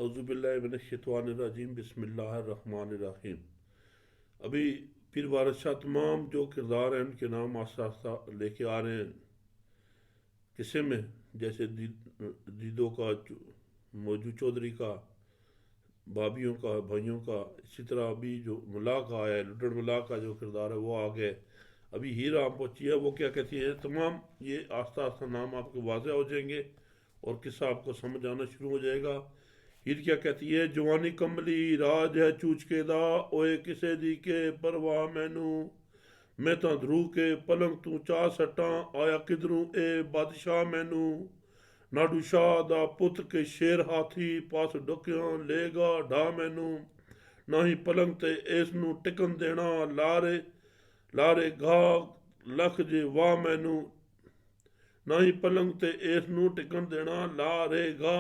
औज़ुबिल्लाहिमिनश्शैतानिर्रजीम बिस्मिल्लाहिर्रहमानिर्रहीम। अभी पीर वारिस शाह तमाम जो किरदार हैं उनके नाम आस्ता आस्ता लेके आ रहे हैं किस्से में। जैसे दीदों का, मौजू चौधरी का, भाभीियों का, भाइयों का। इसी तरह अभी जो मुला का आया है, लुटन मुला का जो किरदार है वो आ गए। अभी हीर आम पहुंची है, वो क्या कहती है। तमाम ये आस्ता आस्ता नाम आपके वाज़ेह हो जाएंगे और किस्सा आपको समझ आना शुरू हो जाएगा। हीर क्या कहती है। जवानी कमली राज है चूचके दा, ओए किसे दी के परवाह मैनू। मैं तां ध्रू के पलंग तू चा सट्टां, आया किधरों ए बादशाह मैनू। नाडू शाह दा पुत के शेर हाथी, पास डुकियां लेगा ढा मैनू। ना ही पलंग ते इस नू टिकन देना, लारे लारे घाह लख जे वाह मैनू। ना ही पलंग ते इस नू टिकन देना, लारेगा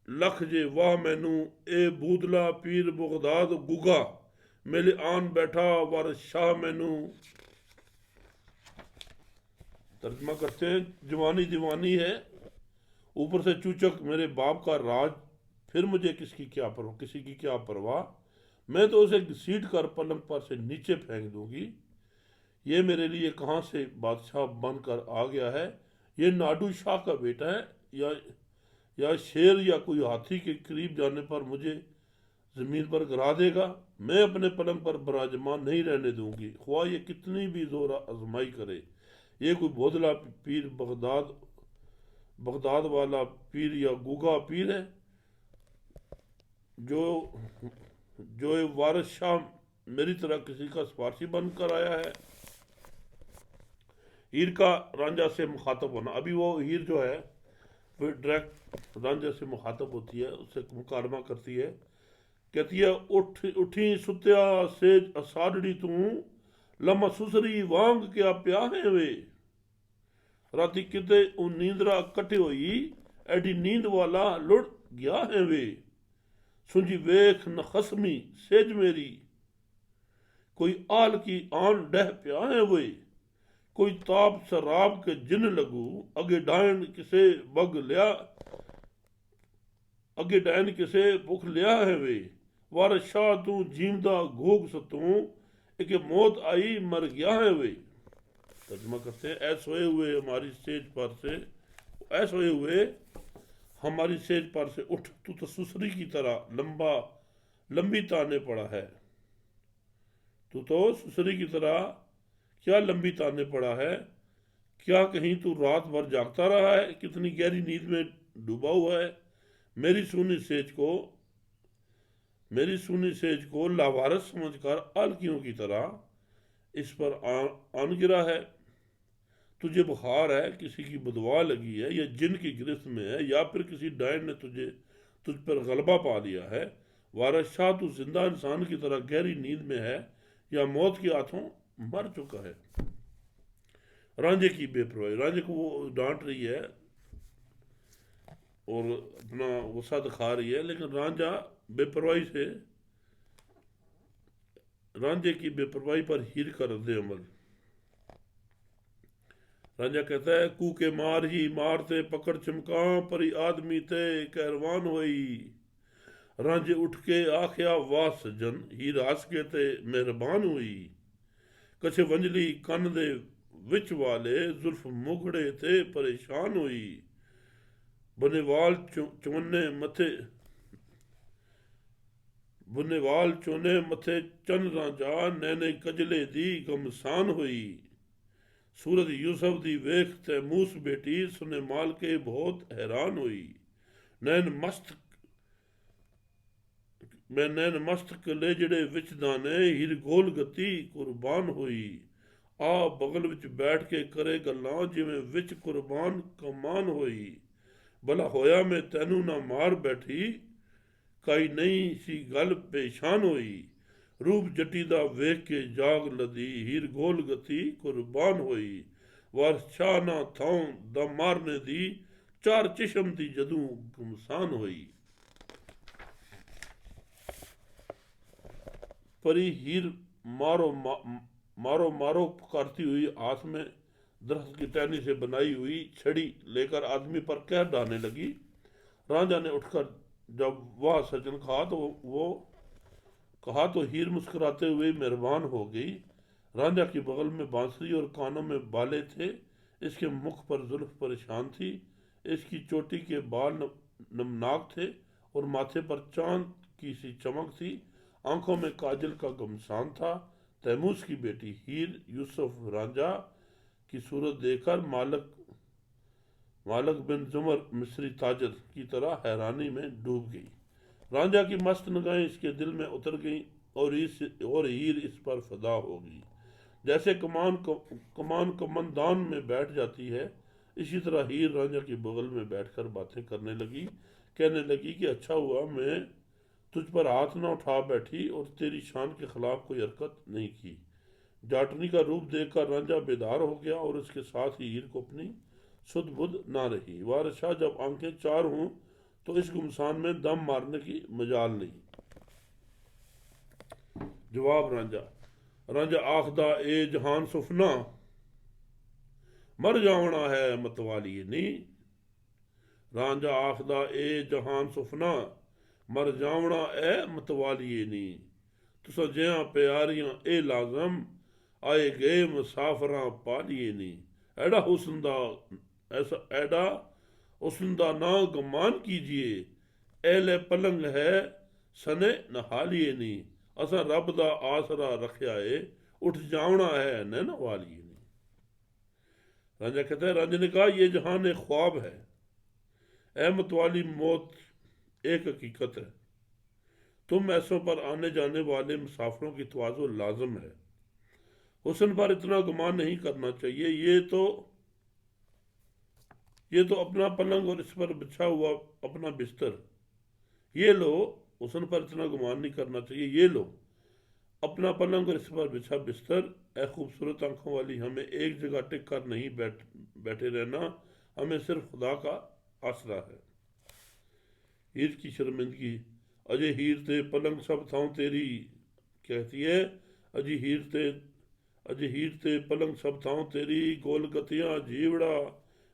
लख जे वाह मैनू। ए बूदला पीर बगदाद गुगा, मेले आन बैठा वारिस शाह मैनू। तर्जमा करते हैं। जवानी दीवानी है, ऊपर से चूचक मेरे बाप का राज, फिर मुझे किसी की क्या परवाह। मैं तो उसे घसीट कर पलंग पर से नीचे फेंक दूंगी। ये मेरे लिए कहाँ से बादशाह बनकर आ गया है। ये नाडू शाह का बेटा है या शेर या कोई हाथी के करीब जाने पर मुझे ज़मीन पर गिरा देगा। मैं अपने पलंग पर बराजमान नहीं रहने दूंगी, ख्वाह ये कितनी भी जोर आजमाई करे। ये कोई बोधला पीर बगदाद वाला पीर या गूगा पीर है जो जो ये वारिस शाह मेरी तरह किसी का सिफारशी बनकर आया है। हीर का रांझा से मुखातब होना। अभी वो हीर जो है वो डायरेक्ट रांझा से मुखातब होती है, उससे मुकालमा करती है। कहती है उठी सुत्या सेज असाडड़ी तू, लम्मा सुसरी वांग क्या प्या है वे। राती किते नींदरा कटे होई, एडी नींद वाला लुड़ गया है वे। सुंजी वेख न खसमी सेज मेरी, कोई आल की आन डह प्या है वे। कोई ताप शराब के जिन लगू, अगे डायन किसे बग लिया, अगे डायन किसे भुख लिया है वे। वारिस शाह तू जीमदा घोग सतू, एक मौत आई मर गया है वे। तर्जमा करते हैं। ऐ सोए हुए हमारी सेज पर से, ऐ सोए हुए हमारी सेज पर से उठ, तू तो सुसरी की तरह लंबी ताने पड़ा है। तू तो सुसरी की तरह क्या लंबी ताने पड़ा है। क्या कहीं तू रात भर जागता रहा है, कितनी गहरी नींद में डूबा हुआ है। मेरी सूनी सेज को लावारस समझकर आलकियों की तरह इस पर आन गिरा है। तुझे बुखार है, किसी की बदवा लगी है, या जिन की गिरफ्त में है, या फिर किसी डायन ने तुझ पर गलबा पा लिया है। वारिस शाह तू जिंदा इंसान की तरह गहरी नींद में है या मौत के हाथों मर चुका है। रांझे की बेपरवाही। रांझे को वो डांट रही है और अपना गुस्सा दिखा रही है, लेकिन रांझे की बेपरवाही पर हीर का रद्द अमल। रांझा कहता है। कू के मार ही मारते पकड़ चिमका, परी आदमी ते कहरवान होई। रांझे उठ के आख्या वाह सजन, हीर हस के ते मेहरबान हुई। कछे वंजली कन दे विच वाले, जुल्फ मुगड़े ते परेशान हुई। बनेवाल चोने मथे चन रांझा, नैने कजले दी गमसान हुई। सूरत यूसुफ दी वेख तैमूस बेटी, सुने माल के बहुत हैरान हुई। नैन मस्त कले जड़े विच दाने, हीर गोल गति कुर्बान हुई। आ बगल विच बैठ के करे गल्लां, जिवें विच कुर्बान कमान हुई। भला होया मैं तैनू ना मार बैठी, काई नहीं सी गल पेशान हुई। रूप जटी दा वेख के जाग लदी, हीर गोल गति कुर्बान हुई। वारिस शाह ना थां दा मारने दी, चार चिशम दी जदू गमसान हुई। परी हीर मारो पुकारती हुई हाथ में दरख्त की टहनी से बनाई हुई छड़ी लेकर आदमी पर कहर डालने लगी। रांझा ने उठकर जब वह सजन कहा तो हीर मुस्कुराते हुए मेहरबान हो गई। रांझा की बगल में बांसुरी और कानों में बाले थे। इसके मुख पर जुल्फ परेशान थी। इसकी चोटी के बाल नमनाक थे और माथे पर चांद की सी चमक थी। आंखों में काजल का गमसान था। तैमूस की बेटी हीर यूसुफ रांझा की सूरत देखकर मालक बिन जुमर मिस्री ताजर की तरह हैरानी में डूब गई। रांझा की मस्त निगाहें इसके दिल में उतर गईं और हीर इस पर फिदा हो गई। जैसे कमान कमंदान में बैठ जाती है, इसी तरह हीर रांझा की बगल में बैठकर बातें करने लगी। कहने लगी कि अच्छा हुआ मैं तुझ पर हाथ न उठा बैठी और तेरी शान के खिलाफ कोई हरकत नहीं की। जाटनी का रूप देखकर रांझा बेदार हो गया और उसके साथ ही हीर को अपनी सुध बुध ना रही। वारशाह जब आंखें चार हों तो इस गुमसान में दम मारने की मजाल नहीं। जवाब रांझा आखदा ए जहान सुफना मर जावना है मतवाली नी। रांझा आखदा ए जहान सुफना मर जावना है मतवाली नी। तुसा जियां प्यारियां ए लाजम आए गए मुसाफरा पालिए नी। एड़ा हुस्न दा एड़ा हुस्न दा ना गुमान कीजिए। एले पलंग है सने नहालिए नी। असा रब दा आसरा रखया है उठ जावना है न नवालिए नी। रांझा कहता है, रांझा ने कहा यह जहान एक ख्वाब है। अहमत वाली मौत एक हकीकत है। तुम ऐसों पर आने जाने वाले मुसाफिरों की तवाज़ो लाजम है। हुस्न पर इतना गुमान नहीं करना चाहिए। ये तो अपना पलंग और इस पर बिछा हुआ अपना बिस्तर ये लो। हुस्न पर इतना गुमान नहीं करना चाहिए। ये लो अपना पलंग और इस पर बिछा बिस्तर। ए खूबसूरत आंखों वाली, हमें एक जगह टिक कर नहीं बैठे रहना। हमें सिर्फ खुदा का आसरा है। हीर की शर्मिंदगी। अजय हीर ते पलंग सब थां तेरी कहती है। अजय हीर ते पलंग सब थां तेरी गोलगतियां जीवड़ा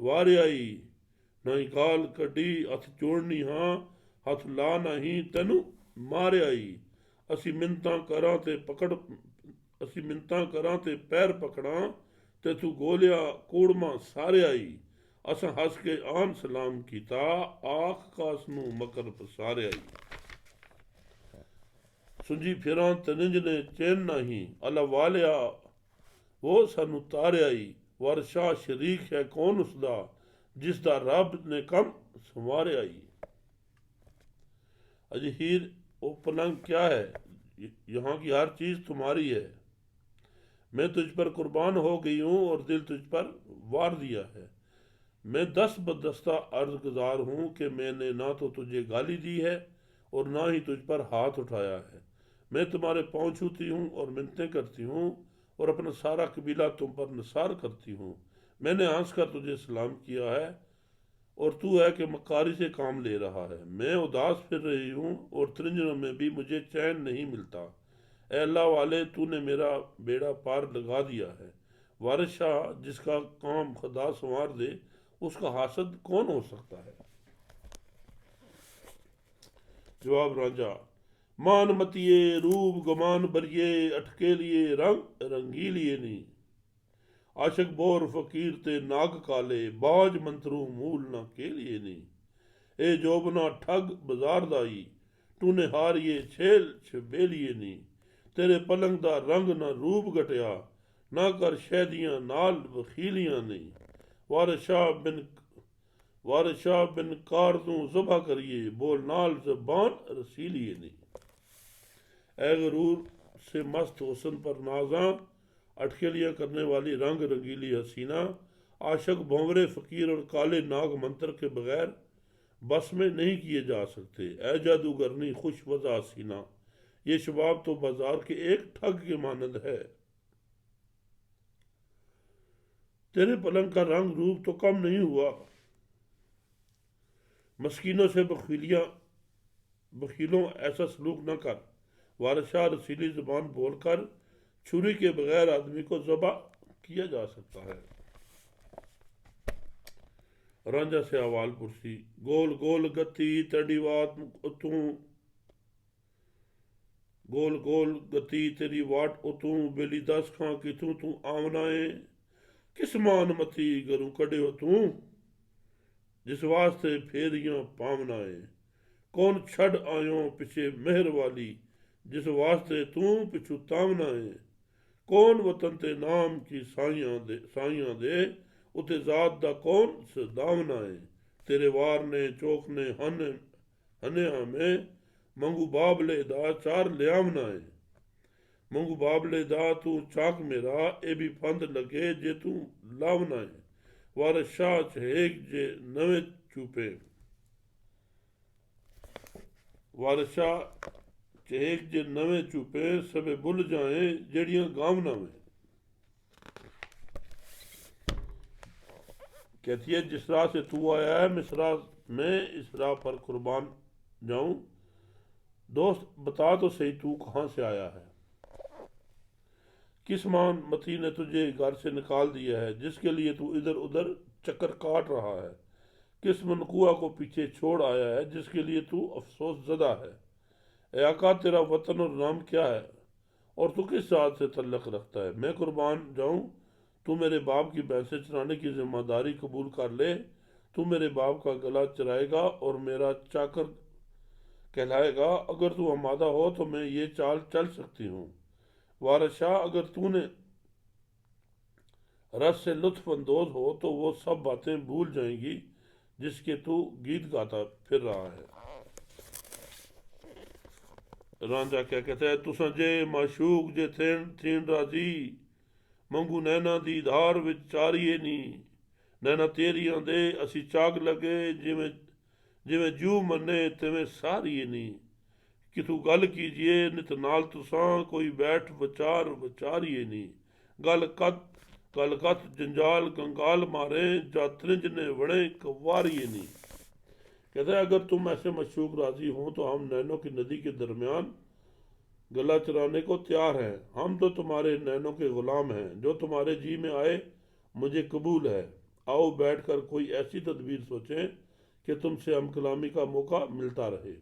वार आई। नहीं गाल कड्डी हथ जोड़नी हाँ हथ ला नहीं तेनू मार आई। ਅਸੀਂ ਮਿੰਤਾਂ ਕਰਾਂ ਤੇ ਪੈਰ ਪਕੜਾਂ ਤੇ ਤੂੰ ਗੋਲਿਆ ਕੂੜਮਾ ਸਾਰਿਆਈ। ਅਸਾਂ ਹੱਸ ਕੇ ਆਨ ਸਲਾਮ ਕੀਤਾ ਆਖ ਕਾਸ ਨੂੰ ਮਕਰ ਪਸਾਰਿਆਈ। ਸੁਝੀ ਫਿਰਾਂ ਤਨਿੰਜ ਨੇ ਚੈਨ ਨਹੀਂ ਅਲਾ ਵਾਲਿਆ ਉਹ ਸਾਨੂੰ ਤਾਰਿਆਈ। ਵਰਸ਼ਾ ਸ਼ਰੀਕ ਹੈ ਕੌਣ ਉਸਦਾ ਜਿਸ ਦਾ ਰੱਬ ਨੇ ਕੰਮ ਸੰਵਾਰਿਆਈ। अजय हीर वो पलंग क्या है, यहाँ की हर चीज़ तुम्हारी है। मैं तुझ पर कुर्बान हो गई हूँ और दिल तुझ पर वार दिया है। मैं दस बदस्ता अर्ज़गुज़ार हूँ कि मैंने ना तो तुझे गाली दी है और ना ही तुझ पर हाथ उठाया है। मैं तुम्हारे पाँव छूती हूँ और मिन्नतें करती हूँ और अपना सारा कबीला तुम पर निसार करती हूँ। मैंने हंस कर तुझे सलाम किया है और तू है कि मकारी से काम ले रहा है। मैं उदास फिर रही हूँ और त्रिंजनों में भी मुझे चैन नहीं मिलता। ऐ अल्लाह वाले, तूने मेरा बेड़ा पार लगा दिया है। वारिस शाह जिसका काम खुदा संवार दे उसका हासद कौन हो सकता है। जवाब रांझा मान मतिए रूप गमान बरिए अटकेलिए रंग रंगीलिए नी। आशक बोर फकीर ते नाग काले बाज मंतरू मूल ना के लिए नी। ए जोबना ठग बाजार दाई तूने हारिए छेल छबेलिए नी। तेरे पलंग दा रंग ना रूप घटिया ना कर शैदियां नाल बखीलियां नहीं। वारशाह बिन कार तू जुबा करिए बोल नाल जबान रसीलिए नहीं। ए गरूर से मस्त हुस्न पर नाजा अटकेलियाँ करने वाली रंग रंगीली हसीना। आशक भंवरे फकीर और काले नाग मंत्र के बगैर बस में नहीं किए जा सकते। ए जादूगरनी खुश वजा हसीना, ये शबाब तो बाजार के एक ठग के मानंद है। तेरे पलंग का रंग रूप तो कम नहीं हुआ। मस्कीनों से बखीलों ऐसा सलूक न कर। वारशाह रसीली जुबान बोलकर छुरी के बगैर आदमी को ज़बा किया जा सकता है। रांझा सियावाल पुरसी गोल गोल गति तेरी वाट तू गोल गोल गति तेरी वाट तू बेली दस खां किथू तू आमनाए किस मान मती गरू कड़े हो तू जिस वास्ते फेरियां पावनाए कौन छड़ आयो पिछे मेहर वाली जिस वास्ते तू पिछू तावनाए कौन वतन ते नाम की साइयां दे उते जात दा कौन सदावना है तेरे वार ने चौक ने हने में मंगू बाबले दा चार लियावना है मंगू बाबले दा तू चाक मेरा ए भी फंद लगे जे तू लावना है वार शाह चहेक जे नवे चूपे वार शाह चहेक जे नवे चूपे सबे भुल जाए जड़ियां गावना में कहती है जिस राह से तू आया है मैं इस राह पर कुर्बान जाऊं दोस्त बता तो सही तू कहाँ से आया है किस मान मती ने तुझे घर से निकाल दिया है जिसके लिए तू इधर उधर चक्कर काट रहा है किस मनकुआ को पीछे छोड़ आया है जिसके लिए तू अफसोस ज़दा है ए आका तेरा वतन और नाम क्या है और तू किस जात से तल्लक रखता है मैं कुर्बान जाऊं तू मेरे बाप की भैंसे चराने की जिम्मेदारी कबूल कर ले तू मेरे बाप का गला चराएगा और मेरा चाकर कहलाएगा अगर तू आमादा हो तो मैं ये चाल चल सकती हूँ वारिस शाह अगर तूने रस से लुत्फ अंदोज हो तो वो सब बातें भूल जाएंगी जिसके तू गीत गाता फिर रहा है रांझा क्या कहता है तुसा जे माशूक जे थीन राजी मंगू नैना दी धार विच चारिए नी नैना तेरियां दे असी चाग लगे जिवें जिवें जू मन्ने तिवें सारिए नी कितू गल कीजिए नित नाल तुसां कोई बैठ विचारिए नी गल कत जंजाल कंगाल मारे जा त्रिंज ने वड़े कवारिए नी कहते हैं अगर तुम ऐसे मशूक राजी हो तो हम नैनों की नदी के दरमियान गला चराने को तैयार हैं हम तो तुम्हारे नैनों के गुलाम हैं जो तुम्हारे जी में आए मुझे कबूल है आओ बैठकर कोई ऐसी तदबीर सोचें कि तुमसे हम कलामी का मौका मिलता रहे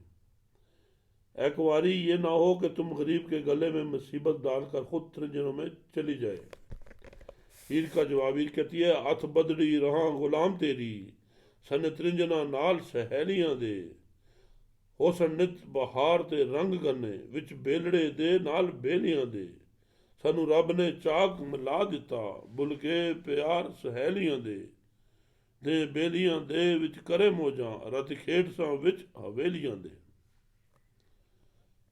एकवारी ये ना हो कि तुम गरीब के गले में मुसीबत डालकर खुद त्रिंजनों में चली जाए हीर का जवाब हीर कहती है हथ बदड़ी रहा गुलाम तेरी सन त्रिंजना नाल सहेलियां दे होसन नित बहार ते रंग गन्ने विच बेलड़े दे नाल बेलियां दे सानू रब ने चाक मिला दिता बुल के प्यार सहेलियां दे बेलियां दे विच करे मौजां रत खेड सां विच हवेलियां दे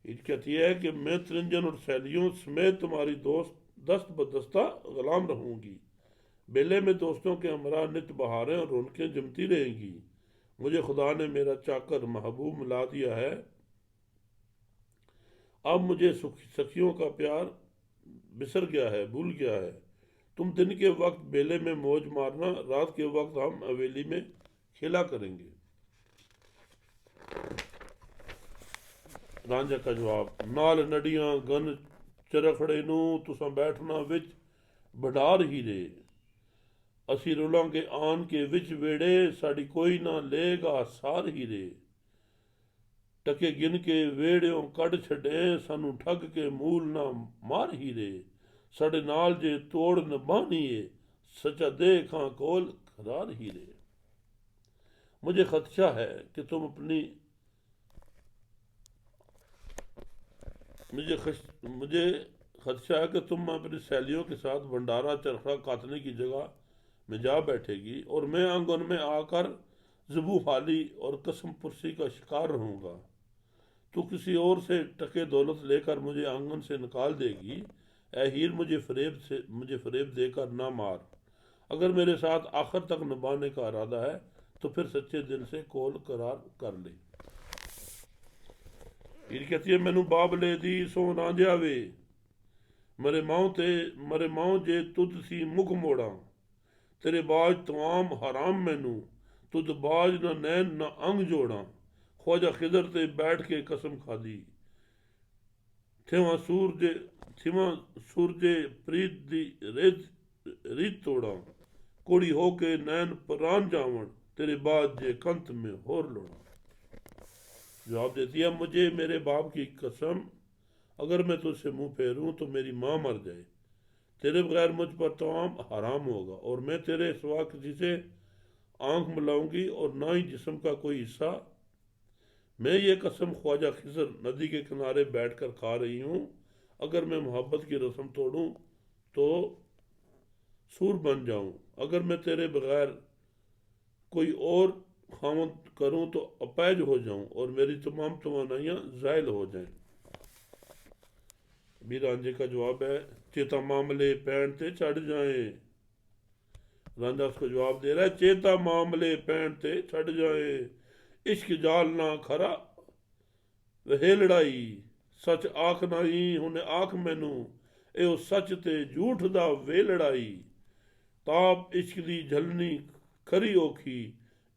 ईद कहती है कि मैं त्रिंजन और सहेलियों समेत तुम्हारी दस्त बदस्ता गुलाम रहूंगी बेले में दोस्तों के हमरा नित बहारें और रौनकें जमती रहेंगी मुझे खुदा ने मेरा चाकर महबूब मिला दिया है अब मुझे सखियों का प्यार बिसर गया है भूल गया है तुम दिन के वक्त बेले में मौज मारना रात के वक्त हम हवेली में खेला करेंगे रांझा का जवाब नाल नडियां गन चरखड़े नू तुसां बैठना विच बडार ही रे असी रुलांगे आन के विच वेड़े साड़ी कोई ना लेगा सार ही रे टके गिन के वेड़ियों कड़ छड़े सानू ठग के मूल ना मार ही रे साढ़े नाल जे तोड़ न बानीए सचा दे खां कोल खरार ही रे मुझे खदशा है कि तुम अपनी मुझे खदशा है कि तुम अपनी सहेलियों के साथ भंडारा चरखा काटने की जगह में जा बैठेगी और मैं आंगन में आकर ज़बू फाली और कसम पुरसी का शिकार रहूँगा तू किसी और से टके दौलत लेकर मुझे आंगन से निकाल देगी ऐ हीर मुझे फरेब देकर ना मार अगर मेरे साथ आखिर तक निभाने का इरादा है तो फिर सच्चे दिल से कोल करार कर ले हीर कहती है मैनू बाबले दी सो ना जावे मरे माओ जे तुद सी मुख मोड़ा तेरे बाज तमाम हराम मैनू तुद बाज न नैन न अंग जोड़ा ख्वाजा खिदर ते बैठ के कसम खादी थिवा सूरजे प्रीत दी रीत तोड़ा कोड़ी हो के नैन परान जावन तेरे बाद जे कंत में होर लोड़ा। जवाब देती है, मुझे मेरे बाप की कसम, अगर मैं तुझसे मुंह फेरूं तो मेरी माँ मर जाए। तेरे बगैर मुझ पर तमाम हराम होगा और मैं तेरे सिवा किसी से आंख मिलाऊंगी और ना ही जिस्म का कोई हिस्सा। मैं ये कसम ख्वाजा खिजर नदी के किनारे बैठकर खा रही हूँ, अगर मैं मोहब्बत की रस्म तोड़ूं तो सूर बन जाऊं, अगर मैं तेरे बगैर कोई और खामद करूं तो अपैज हो जाऊं और मेरी तमाम तमन्नाइयां ज़ायल हो जाएं। भी रांझे का जवाब है, चेता मामले पैण ते चढ़ जाए। रांझा उसको जवाब दे रहा है, चेता मामले पैण ते चढ़ जाए, इश्क जाल ना खरा वहे लड़ाई, सच आख नहीं हुने आख मैनू, एहो सच ते झूठ दा वे लड़ाई, ताप इश्क दी झलनी खरी औखी,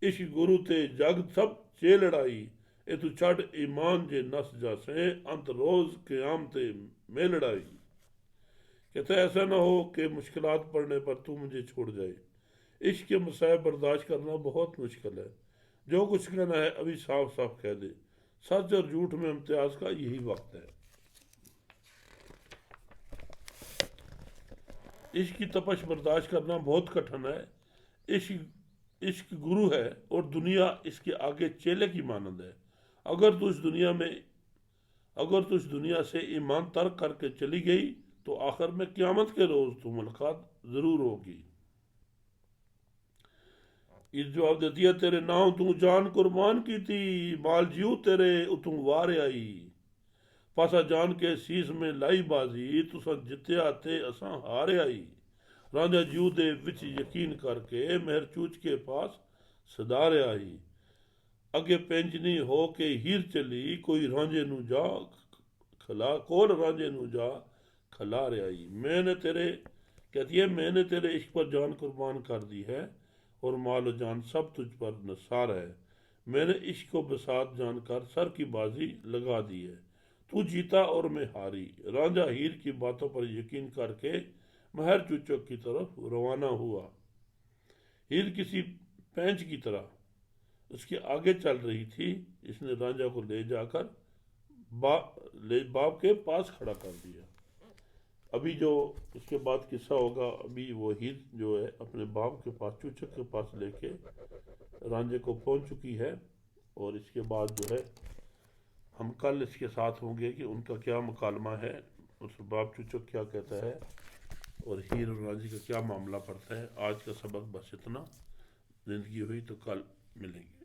इश्क गुरु ते जग सब चे लड़ाई, ए तू छड़ ईमान जे नस जासे, अंत रोज क़यामते में लड़ाई। कहते ऐसा ना हो कि मुश्किलात पड़ने पर तू मुझे छोड़ जाए। इश्क के मसाइब बर्दाश्त करना बहुत मुश्किल है। जो कुछ कहना है अभी साफ साफ कह दे। सच और झूठ में इम्तियाज का यही वक्त है। इश्क की तपश बर्दाश्त करना बहुत कठिन है। इश्क इश्क गुरु है और दुनिया इसके आगे चेले की मानंद है। अगर तू इस दुनिया से ईमान तर्क करके चली गई तो आखिर में क़यामत के रोज तू मुलाकात जरूर होगी। इस जवाब देती है, तेरे नाम तू जान कुर्बान की थी, माल जीव तेरे उतू वार आई, पासा जान के सीस में लाई बाजी, तुसा जित्या ते असां हार आई। रांझा जीव दे विच यकीन करके मेहर चूच के पास सदार आई, अगे पेंजनी हो के हीर चली, कोई रांझे नू जा खला कोल रांझे नू जा खला आई। कहती है, मैंने तेरे इश्क पर जान कुर्बान कर दी है और माल जान सब तुझ पर नसार है। मैंने इश्क को बसात जानकर सर की बाजी लगा दी है, तू जीता और मैं हारी। रांझा हीर की बातों पर यकीन करके महर चूचक की तरफ रवाना हुआ। हीर किसी पैंच की तरह उसके आगे चल रही थी। इसने रांझा को ले जाकर बाप के पास खड़ा कर दिया। अभी जो उसके बाद किस्सा होगा, अभी वो हीर जो है अपने बाप के पास चूचक के पास लेके रांझे को पहुंच चुकी है। और इसके बाद जो है हम कल इसके साथ होंगे कि उनका क्या मुकालमा है, उस बाप चूचक क्या कहता है और हीर और रांझे का क्या मामला पड़ता है। आज का सबक बस इतना। ज़िंदगी हुई तो कल मिलेंगे।